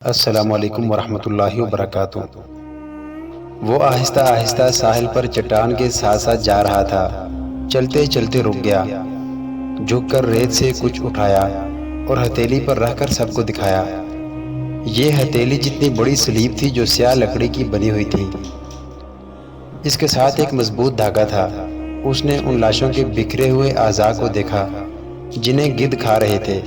السلام علیکم ورحمۃ اللہ وبرکاتہ۔ وہ آہستہ آہستہ ساحل پر چٹان کے ساتھ ساتھ جا رہا تھا۔ چلتے چلتے رک گیا، جھک کر ریت سے کچھ اٹھایا اور ہتھیلی پر رکھ کر سب کو دکھایا۔ یہ ہتھیلی جتنی بڑی سلیب تھی جو سیاہ لکڑی کی بنی ہوئی تھی۔ اس کے ساتھ ایک مضبوط دھاگا تھا۔ اس نے ان لاشوں کے بکھرے ہوئے اعضاء کو دیکھا جنہیں گدھ کھا رہے تھے،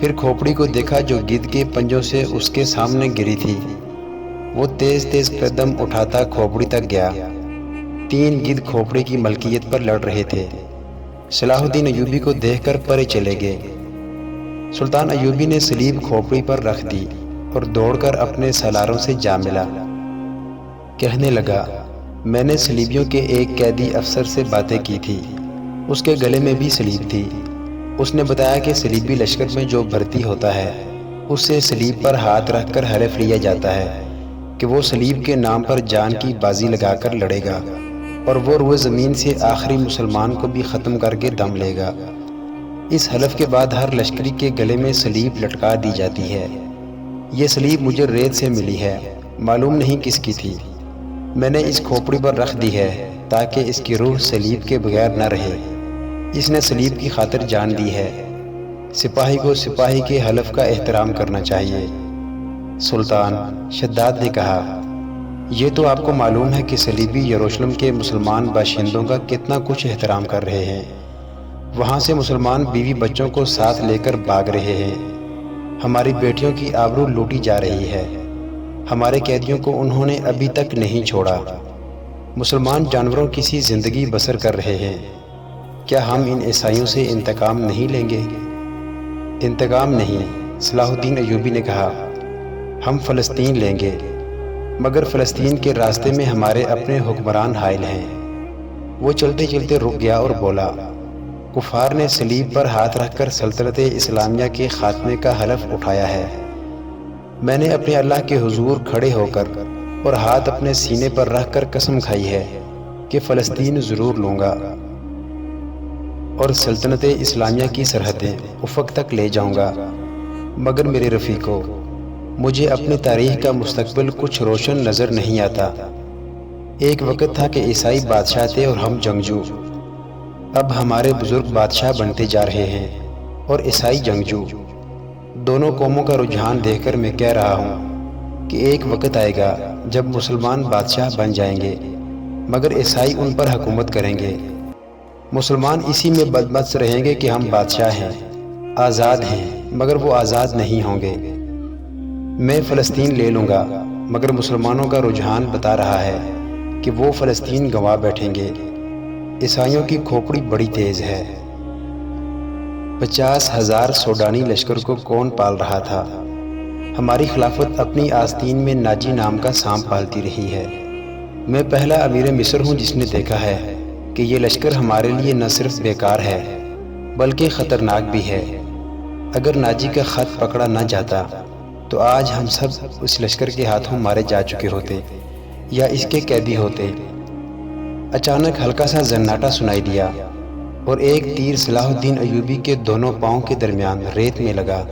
پھر کھوپڑی کو دیکھا جو گدھ کے پنجوں سے اس کے سامنے گری تھی۔ وہ تیز تیز قدم اٹھاتا کھوپڑی تک گیا۔ 3 گدھ کھوپڑی کی ملکیت پر لڑ رہے تھے۔ صلاح الدین ایوبی کو دیکھ کر پرے چلے گئے۔ سلطان ایوبی نے سلیب کھوپڑی پر رکھ دی اور دوڑ کر اپنے سالاروں سے جا ملا۔ کہنے لگا، میں نے سلیبیوں کے ایک قیدی افسر سے باتیں کی تھی، اس کے گلے میں بھی سلیب تھی۔ اس نے بتایا کہ سلیبی لشکر میں جو بھرتی ہوتا ہے اس سے سلیب پر ہاتھ رکھ کر حلف لیا جاتا ہے کہ وہ سلیب کے نام پر جان کی بازی لگا کر لڑے گا اور وہ روئے زمین سے آخری مسلمان کو بھی ختم کر کے دم لے گا۔ اس حلف کے بعد ہر لشکری کے گلے میں سلیب لٹکا دی جاتی ہے۔ یہ سلیب مجھے ریت سے ملی ہے، معلوم نہیں کس کی تھی۔ میں نے اس کھوپڑی پر رکھ دی ہے تاکہ اس کی روح سلیب کے بغیر نہ رہے۔ اس نے سلیب کی خاطر جان دی ہے۔ سپاہی کو سپاہی کے حلف کا احترام کرنا چاہیے۔ سلطان شداد نے کہا، یہ تو آپ کو معلوم ہے کہ سلیبی یروشلم کے مسلمان باشندوں کا کتنا کچھ احترام کر رہے ہیں۔ وہاں سے مسلمان بیوی بچوں کو ساتھ لے کر بھاگ رہے ہیں۔ ہماری بیٹیوں کی آبرو لوٹی جا رہی ہے۔ ہمارے قیدیوں کو انہوں نے ابھی تک نہیں چھوڑا۔ مسلمان جانوروں کی سی زندگی بسر کر رہے ہیں۔ کیا ہم ان عیسائیوں سے انتقام نہیں لیں گے؟ انتقام نہیں، صلاح الدین ایوبی نے کہا، ہم فلسطین لیں گے، مگر فلسطین کے راستے میں ہمارے اپنے حکمران حائل ہیں۔ وہ چلتے چلتے رک گیا اور بولا، کفار نے صلیب پر ہاتھ رکھ کر سلطنت اسلامیہ کے خاتمے کا حلف اٹھایا ہے۔ میں نے اپنے اللہ کے حضور کھڑے ہو کر اور ہاتھ اپنے سینے پر رکھ کر قسم کھائی ہے کہ فلسطین ضرور لوں گا اور سلطنت اسلامیہ کی سرحدیں افق تک لے جاؤں گا۔ مگر میرے رفیقو، مجھے اپنی تاریخ کا مستقبل کچھ روشن نظر نہیں آتا۔ ایک وقت تھا کہ عیسائی بادشاہ تھے اور ہم جنگجو۔ اب ہمارے بزرگ بادشاہ بنتے جا رہے ہیں اور عیسائی جنگجو۔ دونوں قوموں کا رجحان دیکھ کر میں کہہ رہا ہوں کہ ایک وقت آئے گا جب مسلمان بادشاہ بن جائیں گے مگر عیسائی ان پر حکومت کریں گے۔ مسلمان اسی میں بدمست رہیں گے کہ ہم بادشاہ ہیں، آزاد ہیں، مگر وہ آزاد نہیں ہوں گے۔ میں فلسطین لے لوں گا مگر مسلمانوں کا رجحان بتا رہا ہے کہ وہ فلسطین گنوا بیٹھیں گے۔ عیسائیوں کی کھوپڑی بڑی تیز ہے۔ 50,000 سوڈانی لشکر کو کون پال رہا تھا؟ ہماری خلافت اپنی آستین میں ناجی نام کا سانپ پالتی رہی ہے۔ میں پہلا امیر مصر ہوں جس نے دیکھا ہے کہ یہ لشکر ہمارے لیے نہ صرف بیکار ہے بلکہ خطرناک بھی ہے۔ اگر ناجی کا خط پکڑا نہ جاتا تو آج ہم سب اس لشکر کے ہاتھوں مارے جا چکے ہوتے یا اس کے قیدی ہوتے۔ اچانک ہلکا سا زناٹا سنائی دیا اور ایک تیر صلاح الدین ایوبی کے دونوں پاؤں کے درمیان ریت میں لگا۔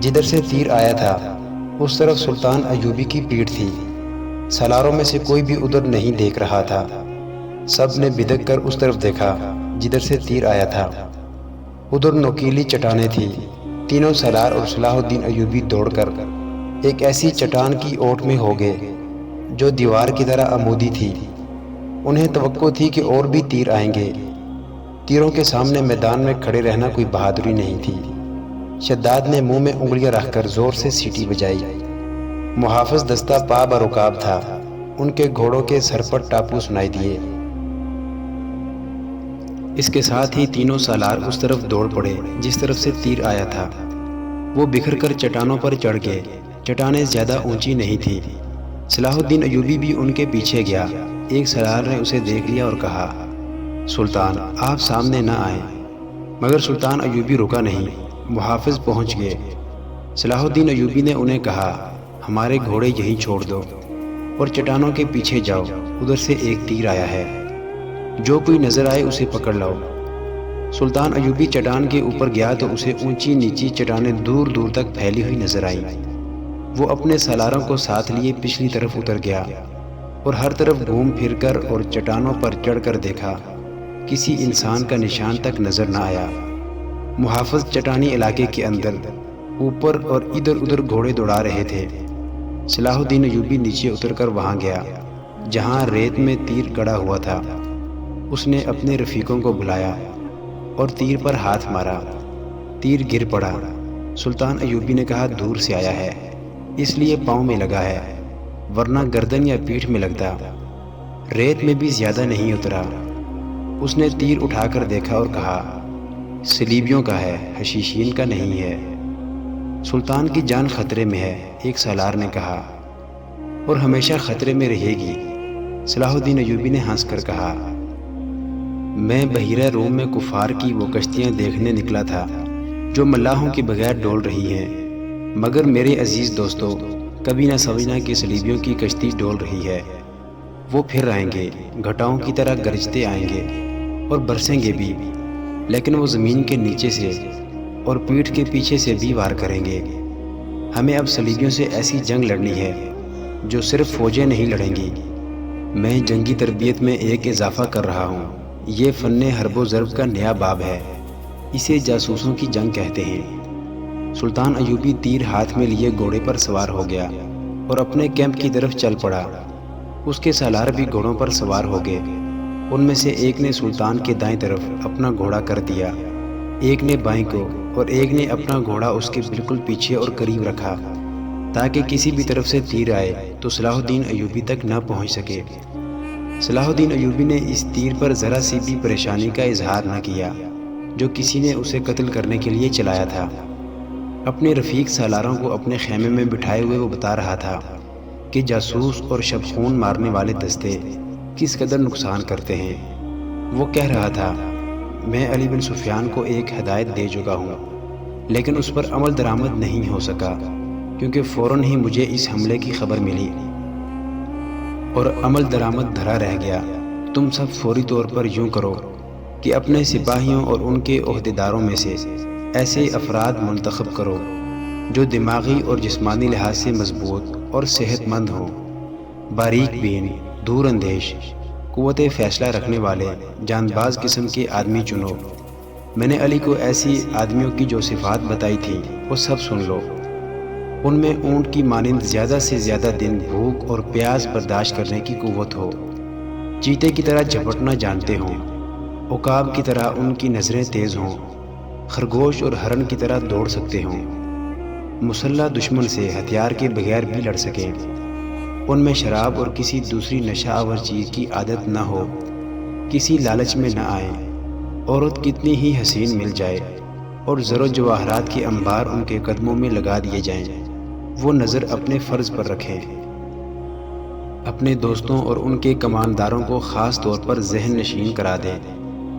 جدھر سے تیر آیا تھا اس طرف سلطان ایوبی کی پیٹھ تھی۔ سالاروں میں سے کوئی بھی ادھر نہیں دیکھ رہا تھا۔ سب نے بدک کر اس طرف دیکھا جدھر سے تیر آیا تھا۔ ادھر نوکیلی چٹانیں تھیں۔ تینوں سالار اور صلاح الدین ایوبی دوڑ کر ایک ایسی چٹان کی اوٹ میں ہو گئے جو دیوار کی طرح عمودی تھی۔ انہیں توقع تھی کہ اور بھی تیر آئیں گے۔ تیروں کے سامنے میدان میں کھڑے رہنا کوئی بہادری نہیں تھی۔ شداد نے منہ میں انگلیاں رکھ کر زور سے سیٹی بجائی۔ محافظ دستہ پا برکاب تھا۔ ان کے گھوڑوں کے سر پر ٹاپو سنائی دیے۔ اس کے ساتھ ہی تینوں سالار اس طرف دوڑ پڑے جس طرف سے تیر آیا تھا۔ وہ بکھر کر چٹانوں پر چڑھ گئے۔ چٹانیں زیادہ اونچی نہیں تھیں۔ صلاح الدین ایوبی بھی ان کے پیچھے گیا۔ ایک سالار نے اسے دیکھ لیا اور کہا، سلطان آپ سامنے نہ آئیں، مگر سلطان ایوبی رکا نہیں۔ محافظ پہنچ گئے۔ صلاح الدین ایوبی نے انہیں کہا، ہمارے گھوڑے یہیں چھوڑ دو اور چٹانوں کے پیچھے جاؤ، ادھر سے ایک تیر آیا ہے، جو کوئی نظر آئے اسے پکڑ لاؤ۔ سلطان ایوبی چٹان کے اوپر گیا تو اسے اونچی نیچی چٹانیں دور دور تک پھیلی ہوئی نظر آئیں۔ وہ اپنے سالاروں کو ساتھ لیے پچھلی طرف اتر گیا اور ہر طرف گھوم پھر کر اور چٹانوں پر چڑھ کر دیکھا، کسی انسان کا نشان تک نظر نہ آیا۔ محافظ چٹانی علاقے کے اندر اوپر اور ادھر ادھر گھوڑے دوڑا رہے تھے۔ صلاح الدین ایوبی نیچے اتر کر وہاں گیا جہاں ریت میں تیر گڑا ہوا تھا۔ اس نے اپنے رفیقوں کو بلایا اور تیر پر ہاتھ مارا۔ تیر گر پڑا۔ سلطان ایوبی نے کہا، دور سے آیا ہے اس لیے پاؤں میں لگا ہے، ورنہ گردن یا پیٹھ میں لگتا۔ ریت میں بھی زیادہ نہیں اترا۔ اس نے تیر اٹھا کر دیکھا اور کہا، صلیبیوں کا ہے، حشیشین کا نہیں ہے۔ سلطان کی جان خطرے میں ہے، ایک سالار نے کہا، اور ہمیشہ خطرے میں رہے گی۔ صلاح الدین ایوبی نے ہنس کر کہا، میں بحیرہ روم میں کفار کی وہ کشتیاں دیکھنے نکلا تھا جو ملاحوں کے بغیر ڈول رہی ہیں، مگر میرے عزیز دوستو، کبھی نہ سمجھنا کہ صلیبیوں کی کشتی ڈول رہی ہے۔ وہ پھر آئیں گے، گھٹاؤں کی طرح گرجتے آئیں گے اور برسیں گے بھی، لیکن وہ زمین کے نیچے سے اور پیٹھ کے پیچھے سے بھی وار کریں گے۔ ہمیں اب صلیبیوں سے ایسی جنگ لڑنی ہے جو صرف فوجیں نہیں لڑیں گی۔ میں جنگی تربیت میں ایک اضافہ کر رہا ہوں۔ یہ فن حرب و ضرب کا نیا باب ہے، اسے جاسوسوں کی جنگ کہتے ہیں۔ سلطان ایوبی تیر ہاتھ میں لیے گھوڑے پر سوار ہو گیا اور اپنے کیمپ کی طرف چل پڑا۔ اس کے سالار بھی گھوڑوں پر سوار ہو گئے۔ ان میں سے ایک نے سلطان کے دائیں طرف اپنا گھوڑا کر دیا، ایک نے بائیں کو، اور ایک نے اپنا گھوڑا اس کے بالکل پیچھے اور قریب رکھا تاکہ کسی بھی طرف سے تیر آئے تو صلاح الدین ایوبی تک نہ پہنچ سکے۔ صلاح الدین ایوبی نے اس تیر پر ذرا سی بھی پریشانی کا اظہار نہ کیا جو کسی نے اسے قتل کرنے کے لیے چلایا تھا۔ اپنے رفیق سالاروں کو اپنے خیمے میں بٹھائے ہوئے وہ بتا رہا تھا کہ جاسوس اور شب خون مارنے والے دستے کس قدر نقصان کرتے ہیں۔ وہ کہہ رہا تھا، میں علی بن سفیان کو ایک ہدایت دے چکا ہوں، لیکن اس پر عمل درآمد نہیں ہو سکا کیونکہ فوراً ہی مجھے اس حملے کی خبر ملی اور عمل درآمد دھرا رہ گیا۔ تم سب فوری طور پر یوں کرو کہ اپنے سپاہیوں اور ان کے عہدیداروں میں سے ایسے افراد منتخب کرو جو دماغی اور جسمانی لحاظ سے مضبوط اور صحت مند ہوں، باریک بین، دور اندیش، قوت فیصلہ رکھنے والے، جان باز قسم کے آدمی چنو۔ میں نے علی کو ایسی آدمیوں کی جو صفات بتائی تھی وہ سب سن لو۔ ان میں اونٹ کی مانند زیادہ سے زیادہ دن بھوک اور پیاس برداشت کرنے کی قوت ہو، چیتے کی طرح جھپٹنا جانتے ہوں، عقاب کی طرح ان کی نظریں تیز ہوں، خرگوش اور ہرن کی طرح دوڑ سکتے ہوں، مسلح دشمن سے ہتھیار کے بغیر بھی لڑ سکیں، ان میں شراب اور کسی دوسری نشہ آور چیز کی عادت نہ ہو، کسی لالچ میں نہ آئیں، عورت کتنی ہی حسین مل جائے اور زر و جواہرات کے انبار ان کے قدموں میں لگا دیے جائیں، وہ نظر اپنے فرض پر رکھیں۔ اپنے دوستوں اور ان کے کمانداروں کو خاص طور پر ذہن نشین کرا دیں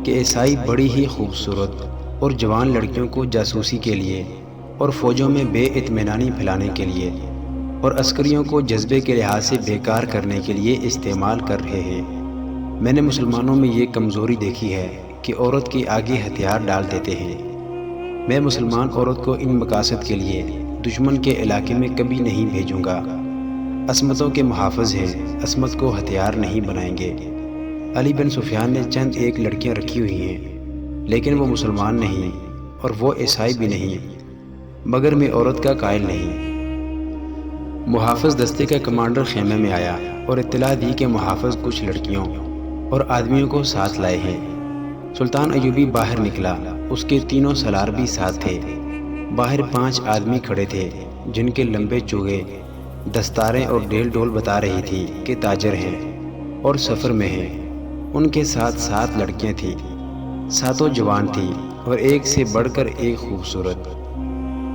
کہ عیسائی بڑی ہی خوبصورت اور جوان لڑکیوں کو جاسوسی کے لیے اور فوجوں میں بے اطمینانی پھیلانے کے لیے اور عسکریوں کو جذبے کے لحاظ سے بیکار کرنے کے لیے استعمال کر رہے ہیں۔ میں نے مسلمانوں میں یہ کمزوری دیکھی ہے کہ عورت کے آگے ہتھیار ڈال دیتے ہیں۔ میں مسلمان عورت کو ان مقاصد کے لیے دشمن کے علاقے میں کبھی نہیں بھیجوں گا۔ عصمتوں کے محافظ ہیں، عصمت کو ہتھیار نہیں بنائیں گے۔ علی بن سفیان نے چند ایک لڑکیاں رکھی ہوئی ہیں، لیکن وہ مسلمان نہیں اور وہ عیسائی بھی نہیں، مگر میں عورت کا قائل نہیں۔ محافظ دستے کا کمانڈر خیمے میں آیا اور اطلاع دی کہ محافظ کچھ لڑکیوں اور آدمیوں کو ساتھ لائے ہیں۔ سلطان ایوبی باہر نکلا، اس کے تینوں سالار بھی ساتھ تھے۔ باہر 5 آدمی کھڑے تھے جن کے لمبے چوغے، دستاریں اور ڈیل ڈول بتا رہی تھی کہ تاجر ہیں اور سفر میں ہیں۔ ان کے ساتھ 7 لڑکیاں تھیں، 7 جوان تھیں اور ایک سے بڑھ کر ایک خوبصورت۔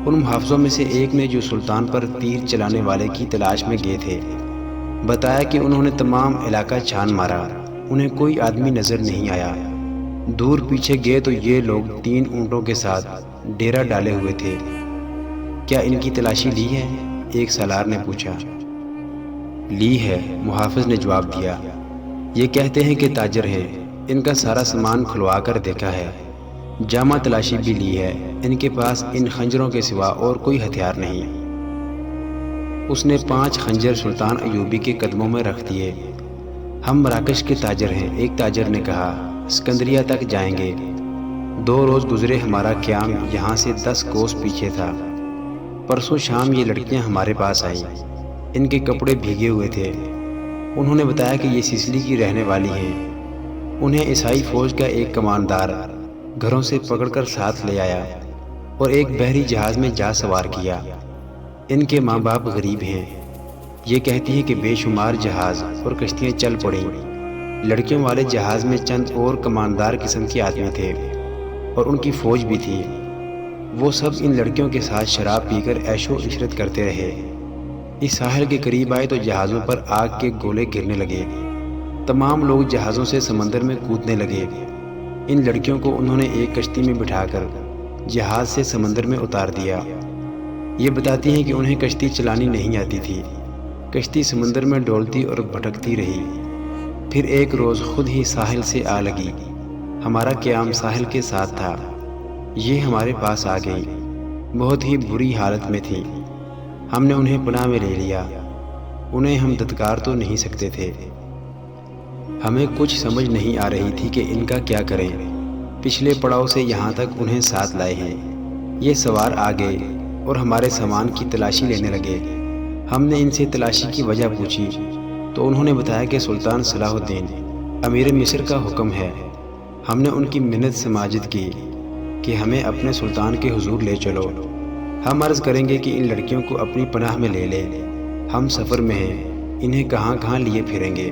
ان محافظوں میں سے ایک نے جو سلطان پر تیر چلانے والے کی تلاش میں گئے تھے بتایا کہ انہوں نے تمام علاقہ چھان مارا، انہیں کوئی آدمی نظر نہیں آیا۔ دور پیچھے گئے تو یہ لوگ 3 اونٹوں کے ساتھ ڈیرا ڈالے ہوئے تھے۔ کیا ان کی تلاشی لی ہے؟ ایک سالار نے پوچھا۔ لی ہے، محافظ نے جواب دیا۔ یہ کہتے ہیں کہ تاجر ہیں، ان کا سارا سامان کھلوا کر دیکھا ہے، جامع تلاشی بھی لی ہے، ان کے پاس ان خنجروں کے سوا اور کوئی ہتھیار نہیں۔ اس نے 5 خنجر سلطان ایوبی کے قدموں میں رکھ دیے۔ ہم مراکش کے تاجر ہیں، ایک تاجر نے کہا، اسکندریہ تک جائیں گے۔ 2 روز گزرے، ہمارا قیام یہاں سے 10 کوس پیچھے تھا۔ پرسوں شام یہ لڑکیاں ہمارے پاس آئیں، ان کے کپڑے بھیگے ہوئے تھے۔ انہوں نے بتایا کہ یہ سسلی کی رہنے والی ہیں۔ انہیں عیسائی فوج کا ایک کماندار گھروں سے پکڑ کر ساتھ لے آیا اور ایک بحری جہاز میں جا سوار کیا۔ ان کے ماں باپ غریب ہیں۔ یہ کہتی ہیں کہ بے شمار جہاز اور کشتیاں چل پڑیں۔ لڑکیوں والے جہاز میں چند اور کماندار قسم کے آدمی تھے اور ان کی فوج بھی تھی۔ وہ سب ان لڑکیوں کے ساتھ شراب پی کر عیش و عشرت کرتے رہے۔ اس ساحل کے قریب آئے تو جہازوں پر آگ کے گولے گرنے لگے۔ تمام لوگ جہازوں سے سمندر میں کودنے لگے۔ ان لڑکیوں کو انہوں نے ایک کشتی میں بٹھا کر جہاز سے سمندر میں اتار دیا۔ یہ بتاتی ہیں کہ انہیں کشتی چلانی نہیں آتی تھی۔ کشتی سمندر میں ڈولتی اور بھٹکتی رہی۔ پھر ایک روز خود ہی ساحل سے آ لگی۔ ہمارا قیام ساحل کے ساتھ تھا۔ یہ ہمارے پاس آ گئی، بہت ہی بری حالت میں تھی۔ ہم نے انہیں پناہ میں لے لیا۔ انہیں ہم دھتکار تو نہیں سکتے تھے۔ ہمیں کچھ سمجھ نہیں آ رہی تھی کہ ان کا کیا کریں۔ پچھلے پڑاؤ سے یہاں تک انہیں ساتھ لائے ہیں۔ یہ سوار آ گئے اور ہمارے سامان کی تلاشی لینے لگے۔ ہم نے ان سے تلاشی کی وجہ پوچھی تو انہوں نے بتایا کہ سلطان صلاح الدین امیر مصر کا حکم ہے۔ ہم نے ان کی منت سماجت کی کہ ہمیں اپنے سلطان کے حضور لے چلو۔ ہم عرض کریں گے کہ ان لڑکیوں کو اپنی پناہ میں لے لے۔ ہم سفر میں ہیں، انہیں کہاں کہاں لیے پھریں گے۔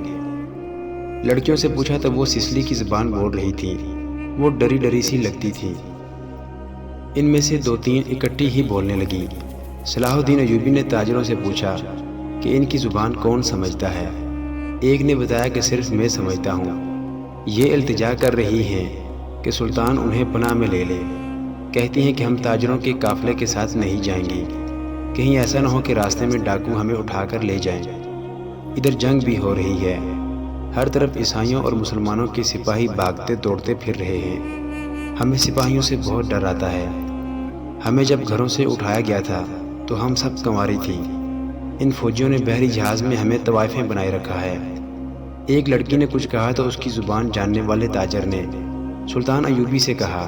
لڑکیوں سے پوچھا تو وہ سسلی کی زبان بول رہی تھی۔ وہ ڈری ڈری سی لگتی تھی۔ ان میں سے 2-3 اکٹھی ہی بولنے لگیں۔ صلاح الدین ایوبی نے تاجروں سے پوچھا کہ ان کی زبان کون سمجھتا ہے۔ ایک نے بتایا کہ صرف میں سمجھتا ہوں۔ یہ التجا کر رہی ہیں کہ سلطان انہیں پناہ میں لے لے۔ کہتی ہیں کہ ہم تاجروں کے قافلے کے ساتھ نہیں جائیں گی، کہیں ایسا نہ ہو کہ راستے میں ڈاکو ہمیں اٹھا کر لے جائیں۔ ادھر جنگ بھی ہو رہی ہے، ہر طرف عیسائیوں اور مسلمانوں کے سپاہی بھاگتے دوڑتے پھر رہے ہیں۔ ہمیں سپاہیوں سے بہت ڈر آتا ہے۔ ہمیں جب گھروں سے اٹھایا گیا تھا تو ہم سب کنواری تھیں۔ ان فوجیوں نے بحری جہاز میں ہمیں طوائفیں بنائے رکھا ہے۔ ایک لڑکی نے کچھ کہا تو اس کی زبان جاننے والے تاجر نے سلطان ایوبی سے کہا،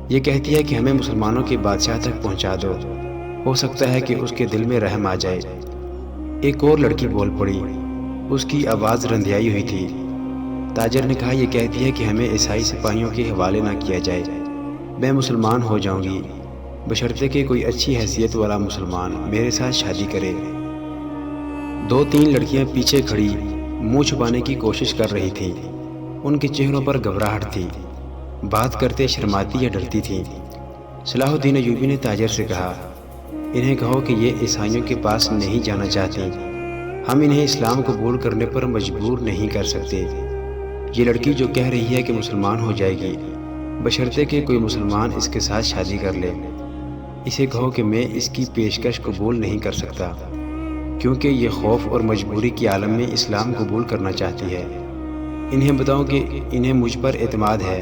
یہ کہتی ہے کہ ہمیں مسلمانوں کے بادشاہ تک پہنچا دو، ہو سکتا ہے کہ اس کے دل میں رحم آ جائے۔ ایک اور لڑکی بول پڑی، اس کی آواز رندھیائی ہوئی تھی۔ تاجر نے کہا، یہ کہتی ہے کہ ہمیں عیسائی سپاہیوں کے حوالے نہ کیا جائے۔ میں مسلمان ہو جاؤں گی بشرطے کہ کوئی اچھی حیثیت والا مسلمان میرے ساتھ شادی کرے۔ 2-3 لڑکیاں پیچھے کھڑی منہ چھپانے کی کوشش کر رہی تھیں۔ ان کے چہروں پر گھبراہٹ تھی، بات کرتے شرماتی یا ڈرتی تھیں۔ صلاح الدین ایوبی نے تاجر سے کہا، انہیں کہو کہ یہ عیسائیوں کے پاس نہیں جانا چاہتی، ہم انہیں اسلام قبول کرنے پر مجبور نہیں کر سکتے۔ یہ لڑکی جو کہہ رہی ہے کہ مسلمان ہو جائے گی بشرطے کہ کوئی مسلمان اس کے ساتھ شادی کر لے، اسے کہو کہ میں اس کی پیشکش قبول نہیں کر سکتا، کیونکہ یہ خوف اور مجبوری کے عالم میں اسلام قبول کرنا چاہتی ہے۔ انہیں بتاؤ کہ انہیں مجھ پر اعتماد ہے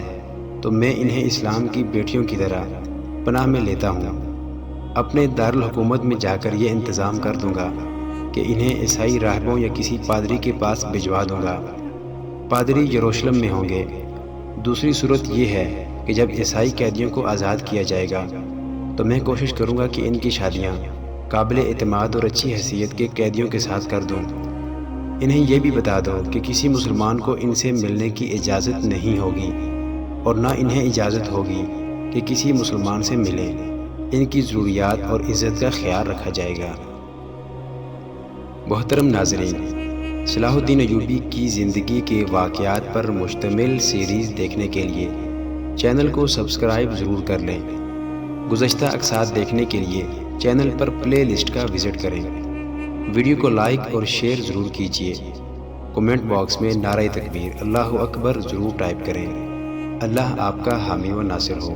تو میں انہیں اسلام کی بیٹیوں کی طرح پناہ میں لیتا ہوں۔ اپنے دارالحکومت میں جا کر یہ انتظام کر دوں گا کہ انہیں عیسائی راہبوں یا کسی پادری کے پاس بھجوا دوں گا۔ پادری یروشلم میں ہوں گے۔ دوسری صورت یہ ہے کہ جب عیسائی قیدیوں کو آزاد کیا جائے گا تو میں کوشش کروں گا کہ ان کی شادیاں قابل اعتماد اور اچھی حیثیت کے قیدیوں کے ساتھ کر دوں۔ انہیں یہ بھی بتا دو کہ کسی مسلمان کو ان سے ملنے کی اجازت نہیں ہوگی اور نہ انہیں اجازت ہوگی کہ کسی مسلمان سے ملیں۔ ان کی ضروریات اور عزت کا خیال رکھا جائے گا۔ محترم ناظرین، صلاح الدین ایوبی کی زندگی کے واقعات پر مشتمل سیریز دیکھنے کے لیے چینل کو سبسکرائب ضرور کر لیں۔ گزشتہ اقساط دیکھنے کے لیے چینل پر پلے لسٹ کا وزٹ کریں۔ ویڈیو کو لائک اور شیئر ضرور کیجیے۔ کومنٹ باکس میں نعرہ تکبیر اللہ اکبر ضرور ٹائپ کریں۔ اللہ آپ کا حامی و ناصر ہو۔